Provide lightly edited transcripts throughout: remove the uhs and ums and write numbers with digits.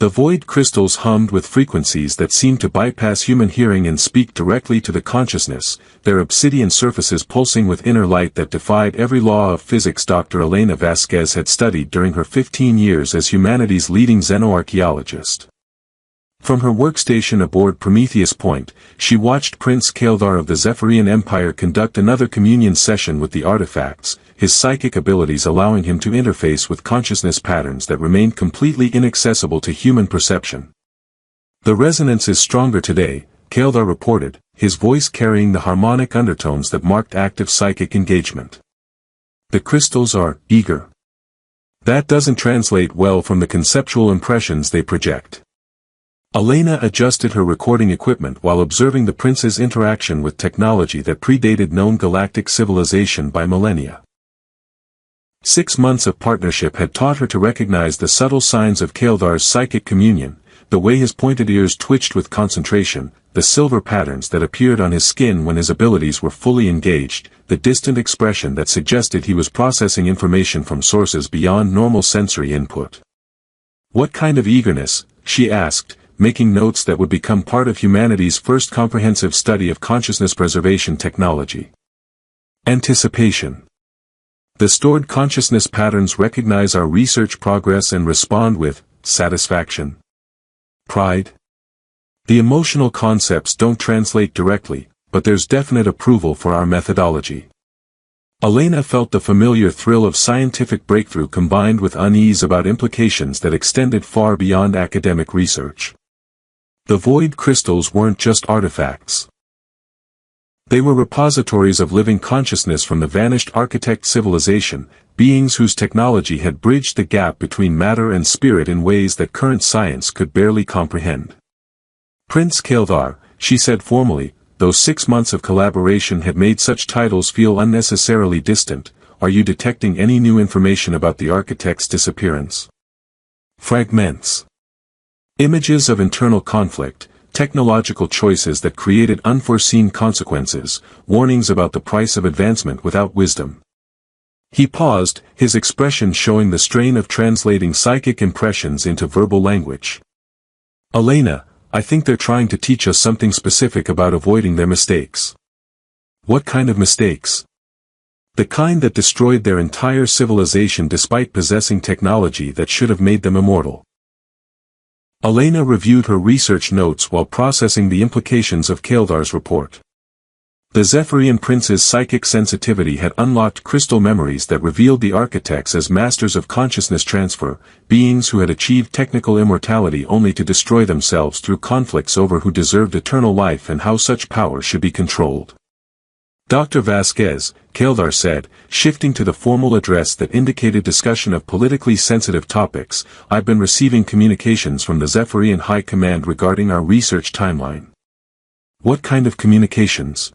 The void crystals hummed with frequencies that seemed to bypass human hearing and speak directly to the consciousness, their obsidian surfaces pulsing with inner light that defied every law of physics. Dr. Elena Vasquez had studied during her 15 years as humanity's leading xenoarchaeologist. From her workstation aboard Prometheus Point, she watched Prince Kaeldar of the Zephyrian Empire conduct another communion session with the artifacts, his psychic abilities allowing him to interface with consciousness patterns that remained completely inaccessible to human perception. "The resonance is stronger today," Kaeldar reported, his voice carrying the harmonic undertones that marked active psychic engagement. "The crystals are eager. That doesn't translate well from the conceptual impressions they project." Elena adjusted her recording equipment while observing the prince's interaction with technology that predated known galactic civilization by millennia. 6 months of partnership had taught her to recognize the subtle signs of Kaeldar's psychic communion, the way his pointed ears twitched with concentration, the silver patterns that appeared on his skin when his abilities were fully engaged, the distant expression that suggested he was processing information from sources beyond normal sensory input. "What kind of eagerness?" she asked, making notes that would become part of humanity's first comprehensive study of consciousness preservation technology. "Anticipation. The stored consciousness patterns recognize our research progress and respond with satisfaction. Pride. The emotional concepts don't translate directly, but there's definite approval for our methodology." Elena felt the familiar thrill of scientific breakthrough combined with unease about implications that extended far beyond academic research. The void crystals weren't just artifacts. They were repositories of living consciousness from the vanished architect civilization, beings whose technology had bridged the gap between matter and spirit in ways that current science could barely comprehend. "Prince Kaeldar," she said formally, "those 6 months of collaboration had made such titles feel unnecessarily distant. Are you detecting any new information about the architect's disappearance?" "Fragments. Images of internal conflict, technological choices that created unforeseen consequences, warnings about the price of advancement without wisdom." He paused, his expression showing the strain of translating psychic impressions into verbal language. "Elena, I think they're trying to teach us something specific about avoiding their mistakes." "What kind of mistakes?" "The kind that destroyed their entire civilization despite possessing technology that should have made them immortal." Elena reviewed her research notes while processing the implications of Kaeldar's report. The Zephyrian prince's psychic sensitivity had unlocked crystal memories that revealed the architects as masters of consciousness transfer, beings who had achieved technical immortality only to destroy themselves through conflicts over who deserved eternal life and how such power should be controlled. "Dr. Vasquez," Kaeldar said, shifting to the formal address that indicated discussion of politically sensitive topics, "I've been receiving communications from the Zephyrian High Command regarding our research timeline." "What kind of communications?"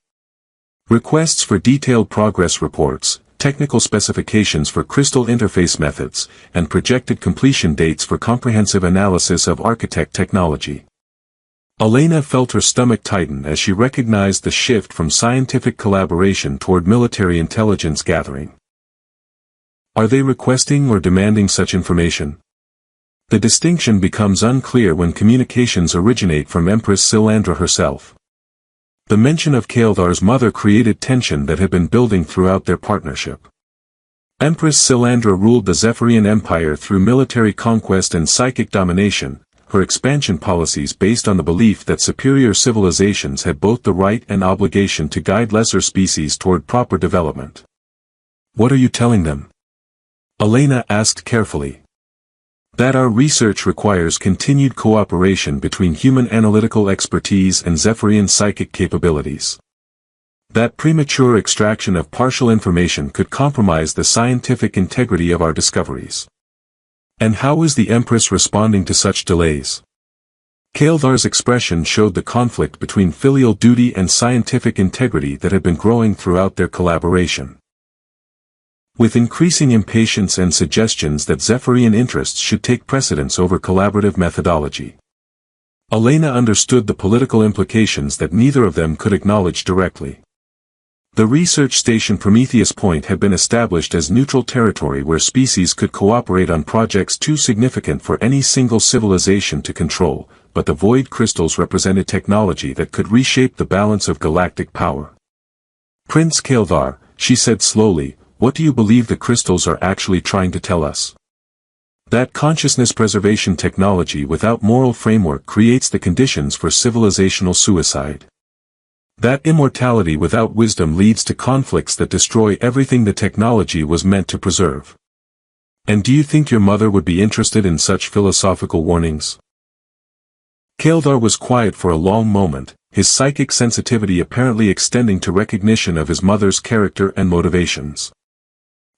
"Requests for detailed progress reports, technical specifications for crystal interface methods, and projected completion dates for comprehensive analysis of architect technology." Elena felt her stomach tighten as she recognized the shift from scientific collaboration toward military intelligence gathering. Are they requesting or demanding such information? The distinction becomes unclear when communications originate from Empress Silandra herself. The mention of Kaeldar's mother created tension that had been building throughout their partnership. Empress Silandra ruled the Zephyrian Empire through military conquest and psychic domination, her expansion policies based on the belief that superior civilizations had both the right and obligation to guide lesser species toward proper development. "What are you telling them?" Elena asked carefully. "That our research requires continued cooperation between human analytical expertise and Zephyrian psychic capabilities. That premature extraction of partial information could compromise the scientific integrity of our discoveries." "And how is the Empress responding to such delays?" Kaeldar's expression showed the conflict between filial duty and scientific integrity that had been growing throughout their collaboration. With increasing impatience and suggestions that Zephyrian interests should take precedence over collaborative methodology. Elena understood the political implications that neither of them could acknowledge directly. The research station Prometheus Point had been established as neutral territory where species could cooperate on projects too significant for any single civilization to control, but the void crystals represented technology that could reshape the balance of galactic power. Prince Kaeldar, she said slowly, what do you believe the crystals are actually trying to tell us? That consciousness preservation technology without moral framework creates the conditions for civilizational suicide. That immortality without wisdom leads to conflicts that destroy everything the technology was meant to preserve. And do you think your mother would be interested in such philosophical warnings? Kaeldar was quiet for a long moment, his psychic sensitivity apparently extending to recognition of his mother's character and motivations.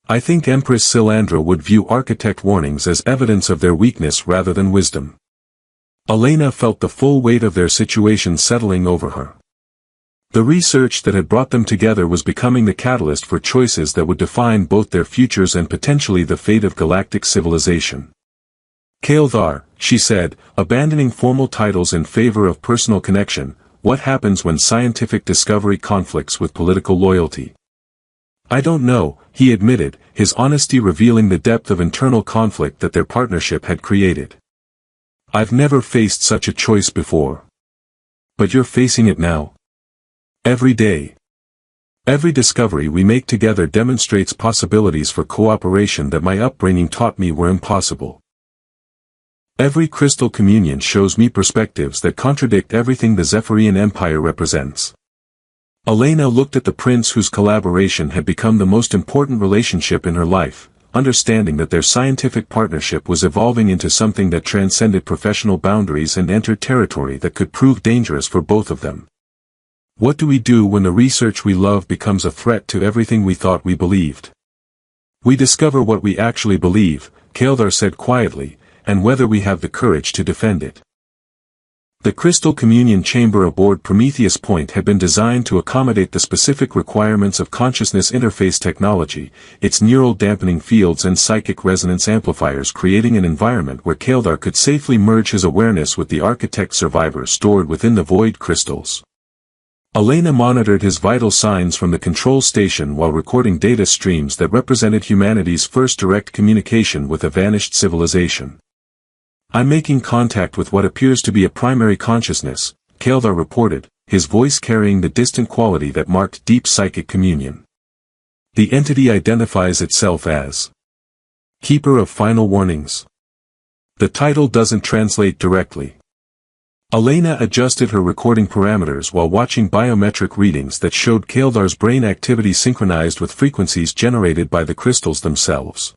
I think Empress Silandra would view architect warnings as evidence of their weakness rather than wisdom. Elena felt the full weight of their situation settling over her. The research that had brought them together was becoming the catalyst for choices that would define both their futures and potentially the fate of galactic civilization. Kaeldar, she said, abandoning formal titles in favor of personal connection, what happens when scientific discovery conflicts with political loyalty? I don't know, he admitted, his honesty revealing the depth of internal conflict that their partnership had created. I've never faced such a choice before. But you're facing it now. Every day. Every discovery we make together demonstrates possibilities for cooperation that my upbringing taught me were impossible. Every crystal communion shows me perspectives that contradict everything the Zephyrian Empire represents. Elena looked at the prince whose collaboration had become the most important relationship in her life, understanding that their scientific partnership was evolving into something that transcended professional boundaries and entered territory that could prove dangerous for both of them. What do we do when the research we love becomes a threat to everything we thought we believed? We discover what we actually believe, Kaeldar said quietly, and whether we have the courage to defend it. The crystal communion chamber aboard Prometheus Point had been designed to accommodate the specific requirements of consciousness interface technology, its neural dampening fields and psychic resonance amplifiers creating an environment where Kaeldar could safely merge his awareness with the architect survivor stored within the void crystals. Elena monitored his vital signs from the control station while recording data streams that represented humanity's first direct communication with a vanished civilization. I'm making contact with what appears to be a primary consciousness, Kaeldar reported, his voice carrying the distant quality that marked deep psychic communion. The entity identifies itself as Keeper of Final Warnings. The title doesn't translate directly. Elena adjusted her recording parameters while watching biometric readings that showed Kaeldar's brain activity synchronized with frequencies generated by the crystals themselves.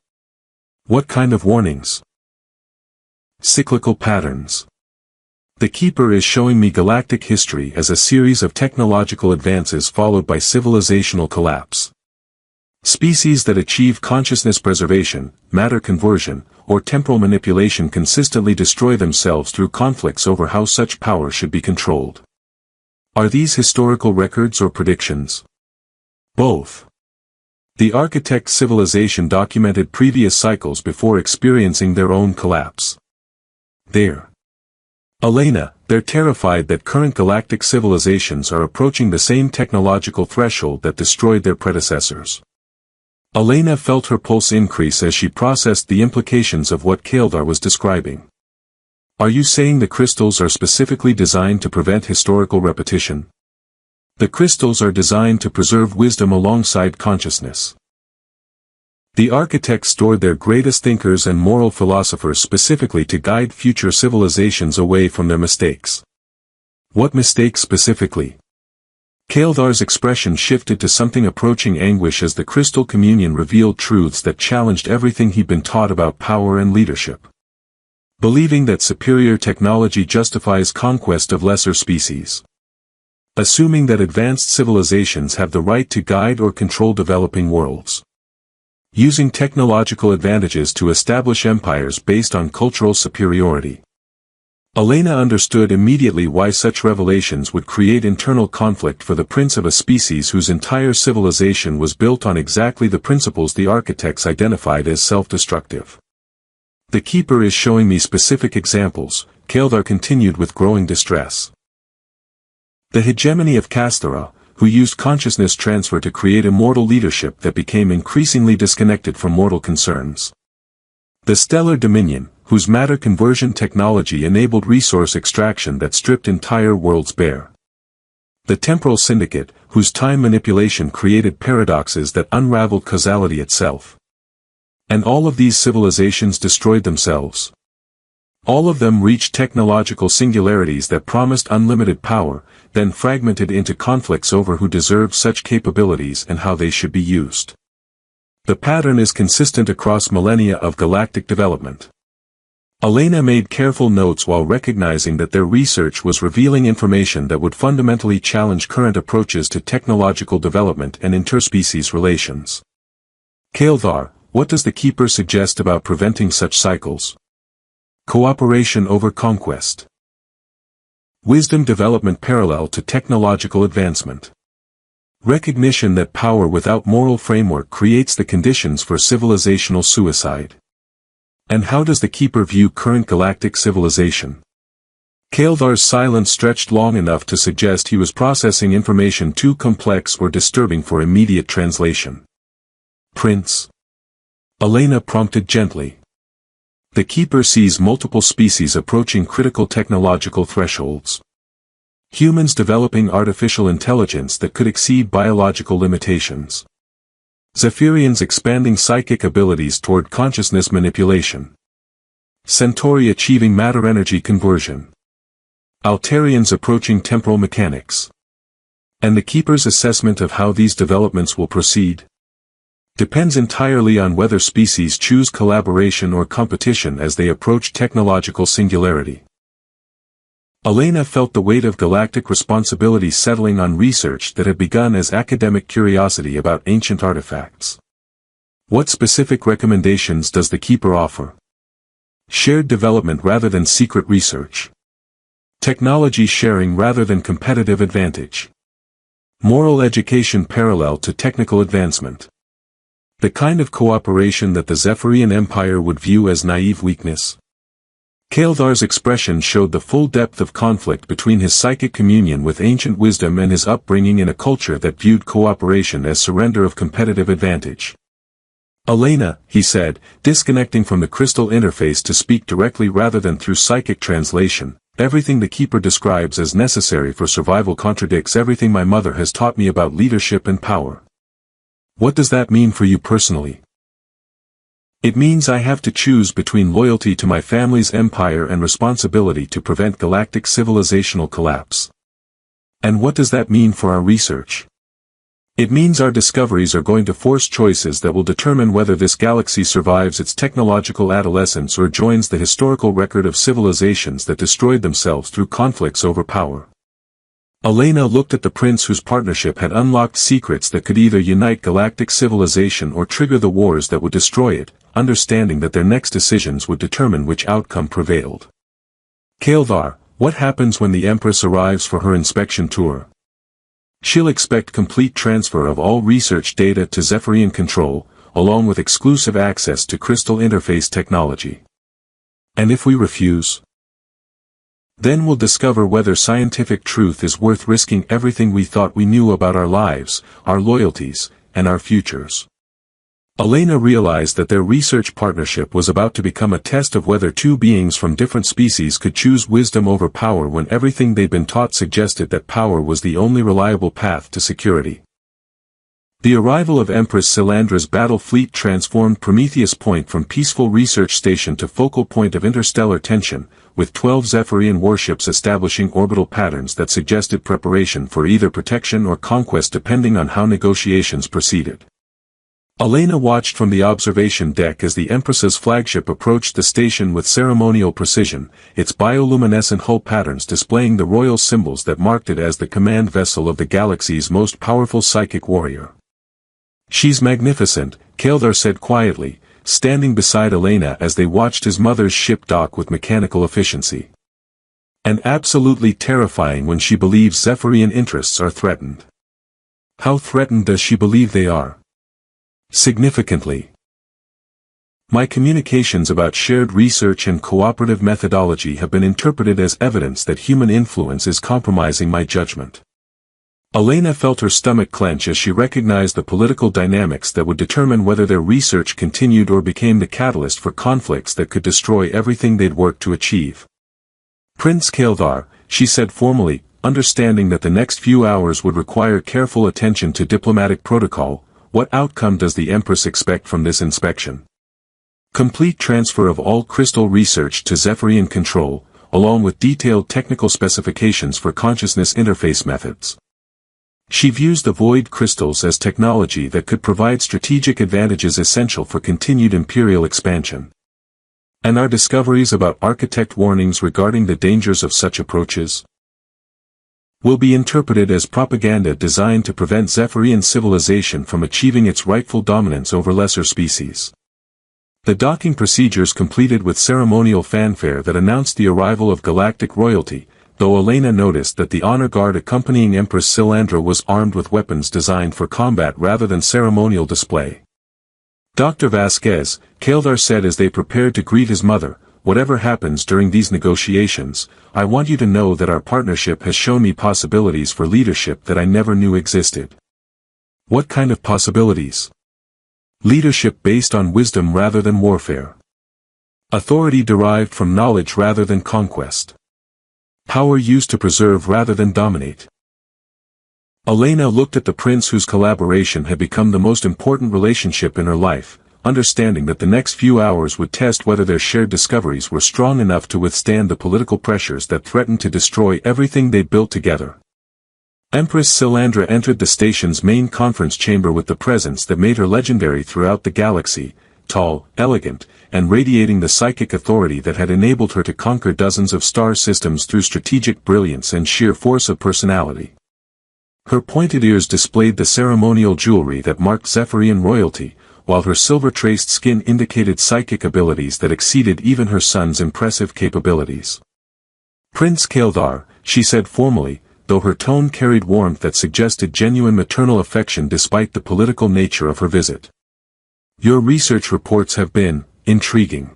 What kind of warnings? Cyclical patterns. The Keeper is showing me galactic history as a series of technological advances followed by civilizational collapse. Species that achieve consciousness preservation, matter conversion, or temporal manipulation consistently destroy themselves through conflicts over how such power should be controlled. Are these historical records or predictions? Both. The architect civilization documented previous cycles before experiencing their own collapse. Elena, they're terrified that current galactic civilizations are approaching the same technological threshold that destroyed their predecessors. Elena felt her pulse increase as she processed the implications of what Kaeldar was describing. Are you saying the crystals are specifically designed to prevent historical repetition? The crystals are designed to preserve wisdom alongside consciousness. The architects stored their greatest thinkers and moral philosophers specifically to guide future civilizations away from their mistakes. What mistakes specifically? Kaeldar's expression shifted to something approaching anguish as the crystal communion revealed truths that challenged everything he'd been taught about power and leadership. Believing that superior technology justifies conquest of lesser species. Assuming that advanced civilizations have the right to guide or control developing worlds. Using technological advantages to establish empires based on cultural superiority. Elena understood immediately why such revelations would create internal conflict for the prince of a species whose entire civilization was built on exactly the principles the architects identified as self-destructive. The Keeper is showing me specific examples, Kaeldar continued with growing distress. The hegemony of Kasthara, who used consciousness transfer to create immortal leadership that became increasingly disconnected from mortal concerns. The Stellar Dominion, whose matter conversion technology enabled resource extraction that stripped entire worlds bare. The Temporal Syndicate, whose time manipulation created paradoxes that unraveled causality itself. And all of these civilizations destroyed themselves. All of them reached technological singularities that promised unlimited power, then fragmented into conflicts over who deserved such capabilities and how they should be used. The pattern is consistent across millennia of galactic development. Elena made careful notes while recognizing that their research was revealing information that would fundamentally challenge current approaches to technological development and interspecies relations. Kaildar, what does the Keeper suggest about preventing such cycles? Cooperation over conquest. Wisdom development parallel to technological advancement. Recognition that power without moral framework creates the conditions for civilizational suicide. And how does the Keeper view current galactic civilization? Kaildar's silence stretched long enough to suggest he was processing information too complex or disturbing for immediate translation. Prince. Elena prompted gently. The Keeper sees multiple species approaching critical technological thresholds. Humans developing artificial intelligence that could exceed biological limitations. Zephyrians expanding psychic abilities toward consciousness manipulation. Centauri achieving matter-energy conversion. Altarians approaching temporal mechanics. And the Keeper's assessment of how these developments will proceed depends entirely on whether species choose collaboration or competition as they approach technological singularity. Elena felt the weight of galactic responsibility settling on research that had begun as academic curiosity about ancient artifacts. What specific recommendations does the Keeper offer? Shared development rather than secret research. Technology sharing rather than competitive advantage. Moral education parallel to technical advancement. The kind of cooperation that the Zephyrian Empire would view as naive weakness. Kaildar's expression showed the full depth of conflict between his psychic communion with ancient wisdom and his upbringing in a culture that viewed cooperation as surrender of competitive advantage. Elena, he said, disconnecting from the crystal interface to speak directly rather than through psychic translation, everything the Keeper describes as necessary for survival contradicts everything my mother has taught me about leadership and power. What does that mean for you personally? It means I have to choose between loyalty to my family's empire and responsibility to prevent galactic civilizational collapse. And what does that mean for our research? It means our discoveries are going to force choices that will determine whether this galaxy survives its technological adolescence or joins the historical record of civilizations that destroyed themselves through conflicts over power. Elena looked at the prince whose partnership had unlocked secrets that could either unite galactic civilization or trigger the wars that would destroy it, understanding that their next decisions would determine which outcome prevailed. Kaildar, what happens when the Empress arrives for her inspection tour? She'll expect complete transfer of all research data to Zephyrian control, along with exclusive access to crystal interface technology. And if we refuse? Then we'll discover whether scientific truth is worth risking everything we thought we knew about our lives, our loyalties, and our futures. Elena realized that their research partnership was about to become a test of whether two beings from different species could choose wisdom over power when everything they'd been taught suggested that power was the only reliable path to security. The arrival of Empress Silandra's battle fleet transformed Prometheus Point from peaceful research station to focal point of interstellar tension, with 12 Zephyrian warships establishing orbital patterns that suggested preparation for either protection or conquest depending on how negotiations proceeded. Elena watched from the observation deck as the Empress's flagship approached the station with ceremonial precision, its bioluminescent hull patterns displaying the royal symbols that marked it as the command vessel of the galaxy's most powerful psychic warrior. "She's magnificent," Kaildar said quietly, standing beside Elena as they watched his mother's ship dock with mechanical efficiency. "And absolutely terrifying when she believes Zephyrian interests are threatened." "How threatened does she believe they are?" "Significantly. My communications about shared research and cooperative methodology have been interpreted as evidence that human influence is compromising my judgment." Elena felt her stomach clench as she recognized the political dynamics that would determine whether their research continued or became the catalyst for conflicts that could destroy everything they'd worked to achieve. Prince Kildar, she said formally, understanding that the next few hours would require careful attention to diplomatic protocol, what outcome does the Empress expect from this inspection? Complete transfer of all crystal research to Zephyrian control, along with detailed technical specifications for consciousness interface methods. She views the void crystals as technology that could provide strategic advantages essential for continued imperial expansion. And our discoveries about architect warnings regarding the dangers of such approaches will be interpreted as propaganda designed to prevent Zephyrian civilization from achieving its rightful dominance over lesser species. The docking procedures completed with ceremonial fanfare that announced the arrival of galactic royalty, though Elena noticed that the honor guard accompanying Empress Silandra was armed with weapons designed for combat rather than ceremonial display. Dr. Vasquez, Kildar said as they prepared to greet his mother, whatever happens during these negotiations, I want you to know that our partnership has shown me possibilities for leadership that I never knew existed. What kind of possibilities? Leadership based on wisdom rather than warfare. Authority derived from knowledge rather than conquest. Power used to preserve rather than dominate. Elena looked at the prince whose collaboration had become the most important relationship in her life, understanding that the next few hours would test whether their shared discoveries were strong enough to withstand the political pressures that threatened to destroy everything they'd built together. Empress Silandra entered the station's main conference chamber with the presence that made her legendary throughout the galaxy, tall, elegant, and radiating the psychic authority that had enabled her to conquer dozens of star systems through strategic brilliance and sheer force of personality. Her pointed ears displayed the ceremonial jewelry that marked Zephyrian royalty, while her silver-traced skin indicated psychic abilities that exceeded even her son's impressive capabilities. Prince Kildar, she said formally, though her tone carried warmth that suggested genuine maternal affection despite the political nature of her visit. Your research reports have been intriguing,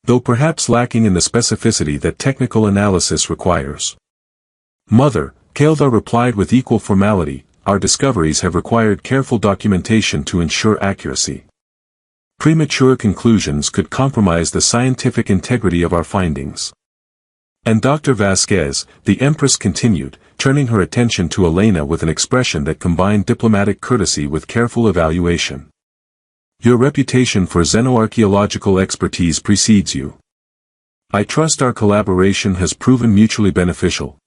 though perhaps lacking in the specificity that technical analysis requires. Mother, Kildar replied with equal formality, our discoveries have required careful documentation to ensure accuracy. Premature conclusions could compromise the scientific integrity of our findings. And Dr. Vasquez, the Empress continued, turning her attention to Elena with an expression that combined diplomatic courtesy with careful evaluation. Your reputation for xenoarchaeological expertise precedes you. I trust our collaboration has proven mutually beneficial.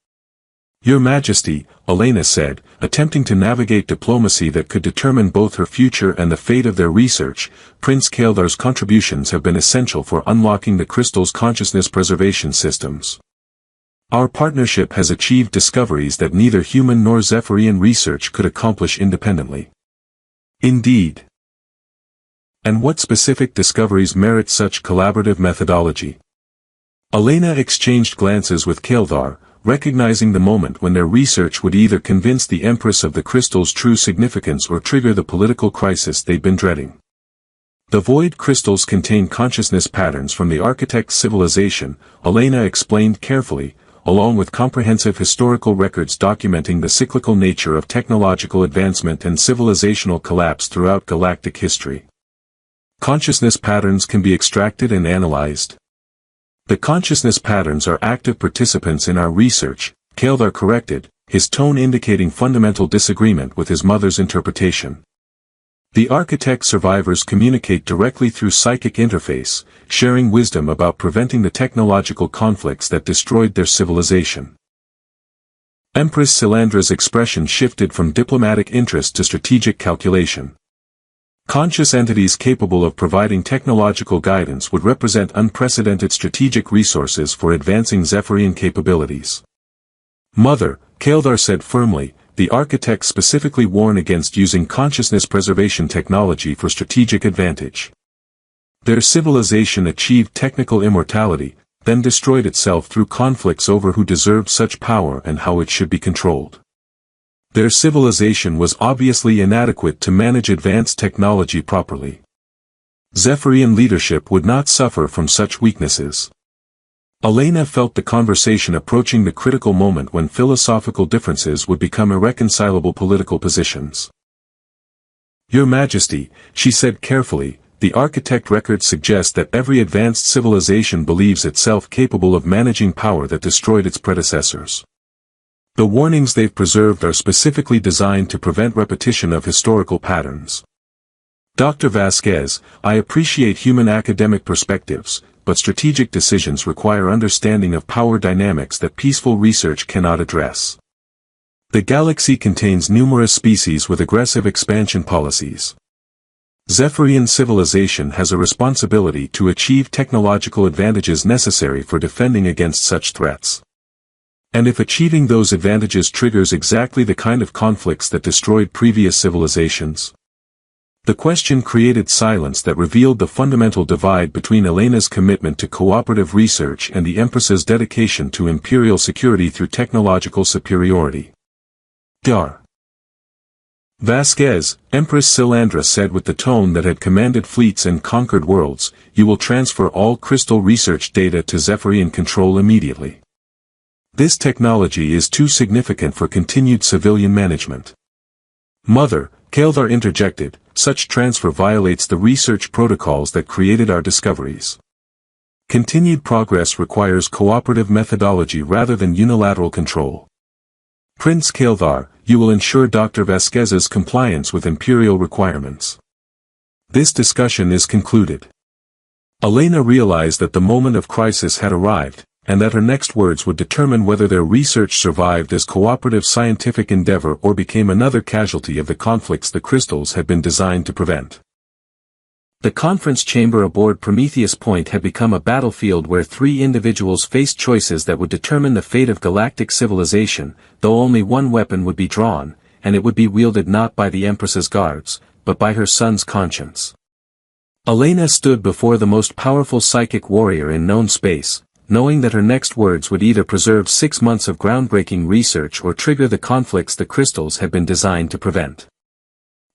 Your Majesty, Elena said, attempting to navigate diplomacy that could determine both her future and the fate of their research, Prince Kildar's contributions have been essential for unlocking the crystal's consciousness preservation systems. Our partnership has achieved discoveries that neither human nor Zephyrian research could accomplish independently. Indeed. And what specific discoveries merit such collaborative methodology? Elena exchanged glances with Kildar, recognizing the moment when their research would either convince the Empress of the crystal's true significance or trigger the political crisis they'd been dreading. The void crystals contain consciousness patterns from the architect's civilization, Elena explained carefully, along with comprehensive historical records documenting the cyclical nature of technological advancement and civilizational collapse throughout galactic history. Consciousness patterns can be extracted and analyzed. The consciousness patterns are active participants in our research, Kildar corrected, his tone indicating fundamental disagreement with his mother's interpretation. The architect survivors communicate directly through psychic interface, sharing wisdom about preventing the technological conflicts that destroyed their civilization. Empress Silandra's expression shifted from diplomatic interest to strategic calculation. Conscious entities capable of providing technological guidance would represent unprecedented strategic resources for advancing Zephyrian capabilities. Mother, Kildar said firmly, the architects specifically warn against using consciousness preservation technology for strategic advantage. Their civilization achieved technical immortality, then destroyed itself through conflicts over who deserved such power and how it should be controlled. Their civilization was obviously inadequate to manage advanced technology properly. Zephyrian leadership would not suffer from such weaknesses. Elena felt the conversation approaching the critical moment when philosophical differences would become irreconcilable political positions. "Your Majesty," she said carefully, "the architect records suggest that every advanced civilization believes itself capable of managing power that destroyed its predecessors. The warnings they've preserved are specifically designed to prevent repetition of historical patterns. Dr. Vasquez, I appreciate human academic perspectives, but strategic decisions require understanding of power dynamics that peaceful research cannot address. The galaxy contains numerous species with aggressive expansion policies. Zephyrian civilization has a responsibility to achieve technological advantages necessary for defending against such threats. And if achieving those advantages triggers exactly the kind of conflicts that destroyed previous civilizations?" The question created silence that revealed the fundamental divide between Elena's commitment to cooperative research and the Empress's dedication to imperial security through technological superiority. Dar. "Vasquez," Empress Silandra said with the tone that had commanded fleets and conquered worlds, "you will transfer all crystal research data to Zephyrian control immediately. This technology is too significant for continued civilian management." "Mother," Kaeldar interjected, "such transfer violates the research protocols that created our discoveries. Continued progress requires cooperative methodology rather than unilateral control. Prince Kaeldar, you will ensure Dr. Vasquez's compliance with imperial requirements." This discussion is concluded. Elena realized that the moment of crisis had arrived, and that her next words would determine whether their research survived as cooperative scientific endeavor or became another casualty of the conflicts the crystals had been designed to prevent. The conference chamber aboard Prometheus Point had become a battlefield where three individuals faced choices that would determine the fate of galactic civilization, though only one weapon would be drawn, and it would be wielded not by the Empress's guards, but by her son's conscience. Elena stood before the most powerful psychic warrior in known space, knowing that her next words would either preserve 6 months of groundbreaking research or trigger the conflicts the crystals had been designed to prevent.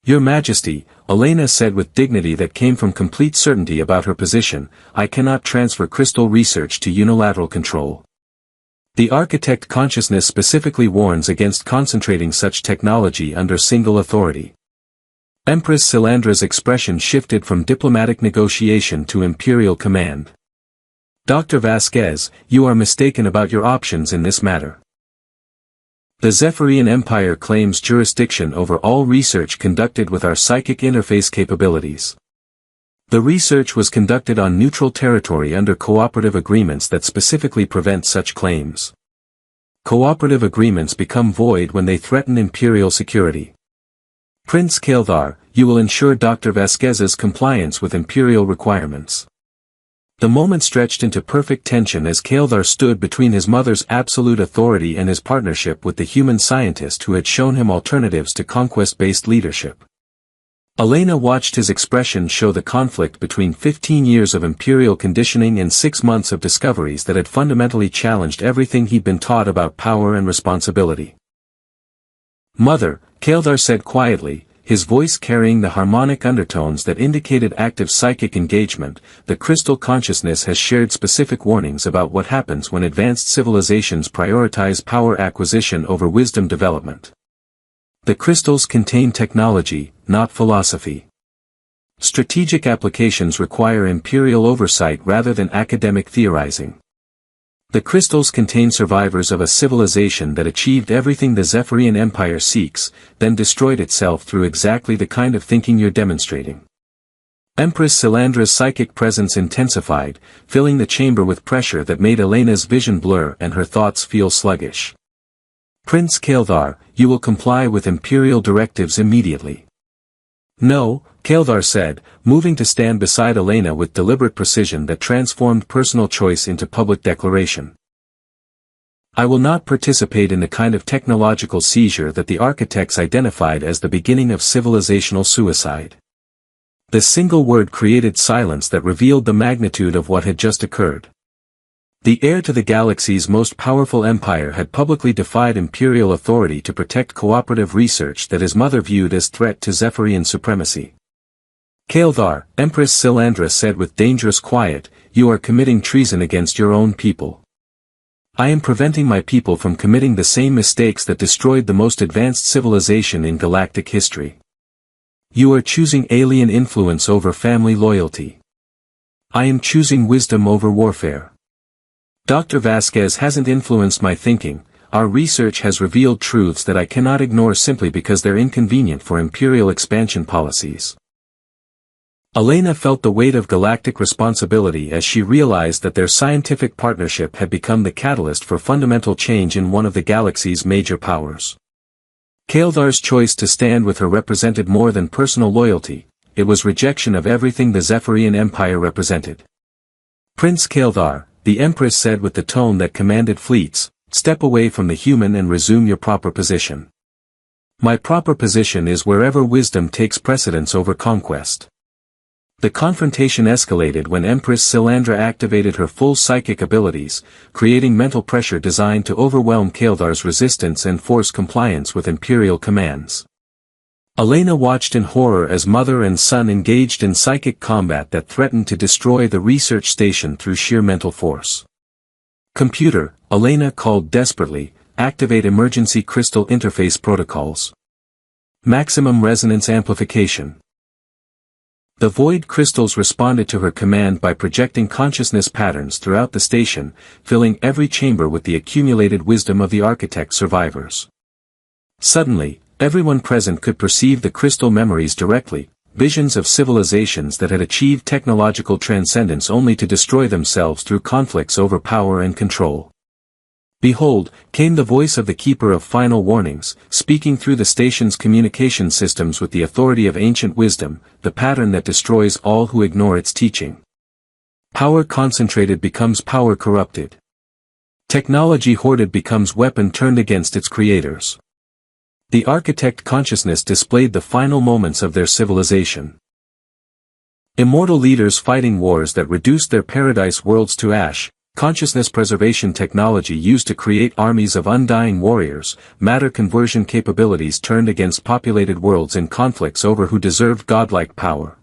"Your Majesty," Elena said with dignity that came from complete certainty about her position, "I cannot transfer crystal research to unilateral control. The architect consciousness specifically warns against concentrating such technology under single authority." Empress Silandra's expression shifted from diplomatic negotiation to imperial command. "Dr. Vasquez, you are mistaken about your options in this matter. The Zephyrian Empire claims jurisdiction over all research conducted with our psychic interface capabilities. The research was conducted on neutral territory under cooperative agreements that specifically prevent such claims. Cooperative agreements become void when they threaten imperial security. Prince Kaeldar, you will ensure Dr. Vasquez's compliance with imperial requirements." The moment stretched into perfect tension as Kaeldar stood between his mother's absolute authority and his partnership with the human scientist who had shown him alternatives to conquest-based leadership. Elena watched his expression show the conflict between 15 years of imperial conditioning and 6 months of discoveries that had fundamentally challenged everything he'd been taught about power and responsibility. "Mother," Kaeldar said quietly, his voice carrying the harmonic undertones that indicated active psychic engagement, "the crystal consciousness has shared specific warnings about what happens when advanced civilizations prioritize power acquisition over wisdom development. The crystals contain technology, not philosophy. Strategic applications require imperial oversight rather than academic theorizing. The crystals contain survivors of a civilization that achieved everything the Zephyrian Empire seeks, then destroyed itself through exactly the kind of thinking you're demonstrating." Empress Silandra's psychic presence intensified, filling the chamber with pressure that made Elena's vision blur and her thoughts feel sluggish. "Prince Kaeldar, you will comply with imperial directives immediately." "No," Kaeldar said, moving to stand beside Elena with deliberate precision that transformed personal choice into public declaration. "I will not participate in the kind of technological seizure that the architects identified as the beginning of civilizational suicide." The single word created silence that revealed the magnitude of what had just occurred. The heir to the galaxy's most powerful empire had publicly defied imperial authority to protect cooperative research that his mother viewed as threat to Zephyrian supremacy. "Kaeldar," Empress Silandra said with dangerous quiet, you are committing treason against your own people. I am preventing my people from committing the same mistakes that destroyed the most advanced civilization in galactic history. You are choosing alien influence over family loyalty. I am choosing wisdom over warfare. Dr. Vasquez hasn't influenced my thinking. Our research has revealed truths that I cannot ignore simply because they're inconvenient for imperial expansion policies. Elena felt the weight of galactic responsibility as she realized that their scientific partnership had become the catalyst for fundamental change in one of the galaxy's major powers. Kael'thar's choice to stand with her represented more than personal loyalty, it was rejection of everything the Zephyrian Empire represented. Prince Kael'thar, the Empress said with the tone that commanded fleets, step away from the human and resume your proper position. My proper position is wherever wisdom takes precedence over conquest. The confrontation escalated when Empress Silandra activated her full psychic abilities, creating mental pressure designed to overwhelm Kael'thar's resistance and force compliance with Imperial commands. Elena watched in horror as mother and son engaged in psychic combat that threatened to destroy the research station through sheer mental force. Computer, Elena called desperately, activate emergency crystal interface protocols. Maximum resonance amplification. The void crystals responded to her command by projecting consciousness patterns throughout the station, filling every chamber with the accumulated wisdom of the architect survivors. Suddenly, everyone present could perceive the crystal memories directly, visions of civilizations that had achieved technological transcendence only to destroy themselves through conflicts over power and control. Behold, came the voice of the Keeper of Final Warnings, speaking through the station's communication systems with the authority of ancient wisdom, the pattern that destroys all who ignore its teaching. Power concentrated becomes power corrupted. Technology hoarded becomes weapon turned against its creators. The architect consciousness displayed the final moments of their civilization. Immortal leaders fighting wars that reduced their paradise worlds to ash, consciousness preservation technology used to create armies of undying warriors, matter conversion capabilities turned against populated worlds in conflicts over who deserved godlike power.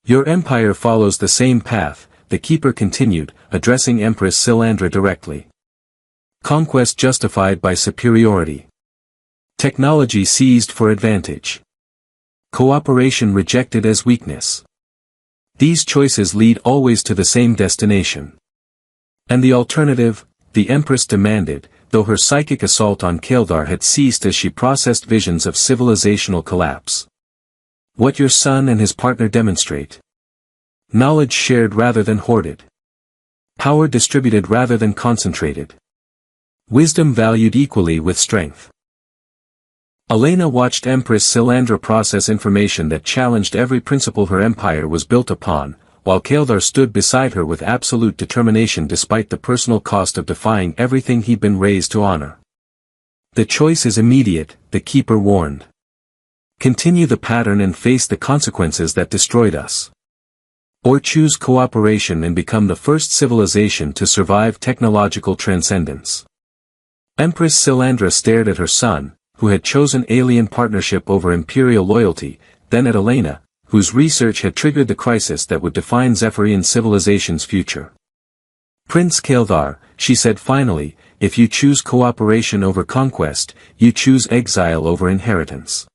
Your empire follows the same path, the Keeper continued, addressing Empress Silandra directly. Conquest justified by superiority. Technology seized for advantage. Cooperation rejected as weakness. These choices lead always to the same destination. And the alternative, the Empress demanded, though her psychic assault on Kael'thar had ceased as she processed visions of civilizational collapse. What your son and his partner demonstrate. Knowledge shared rather than hoarded. Power distributed rather than concentrated. Wisdom valued equally with strength. Elena watched Empress Silandra process information that challenged every principle her empire was built upon, while Kael'thar stood beside her with absolute determination despite the personal cost of defying everything he'd been raised to honor. The choice is immediate, the Keeper warned. Continue the pattern and face the consequences that destroyed us. Or choose cooperation and become the first civilization to survive technological transcendence. Empress Silandra stared at her son, who had chosen alien partnership over imperial loyalty, then at Elena, whose research had triggered the crisis that would define Zephyrian civilization's future. Prince Kael'thar, she said finally, if you choose cooperation over conquest, you choose exile over inheritance.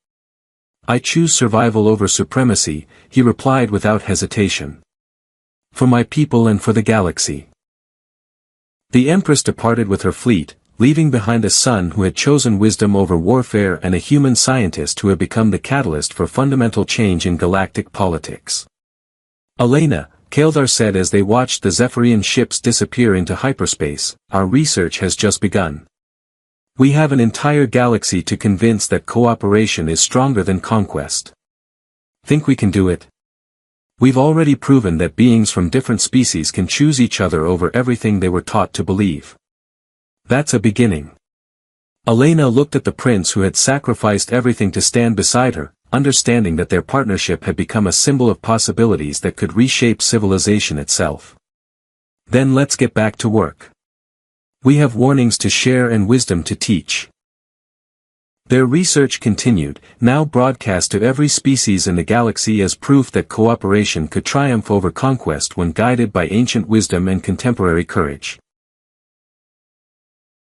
I choose survival over supremacy, he replied without hesitation. For my people and for the galaxy. The Empress departed with her fleet, leaving behind a son who had chosen wisdom over warfare and a human scientist who had become the catalyst for fundamental change in galactic politics. Elena, Kael'thar said as they watched the Zephyrian ships disappear into hyperspace, our research has just begun. We have an entire galaxy to convince that cooperation is stronger than conquest. Think we can do it? We've already proven that beings from different species can choose each other over everything they were taught to believe. That's a beginning. Elena looked at the prince who had sacrificed everything to stand beside her, understanding that their partnership had become a symbol of possibilities that could reshape civilization itself. Then let's get back to work. We have warnings to share and wisdom to teach. Their research continued, now broadcast to every species in the galaxy as proof that cooperation could triumph over conquest when guided by ancient wisdom and contemporary courage.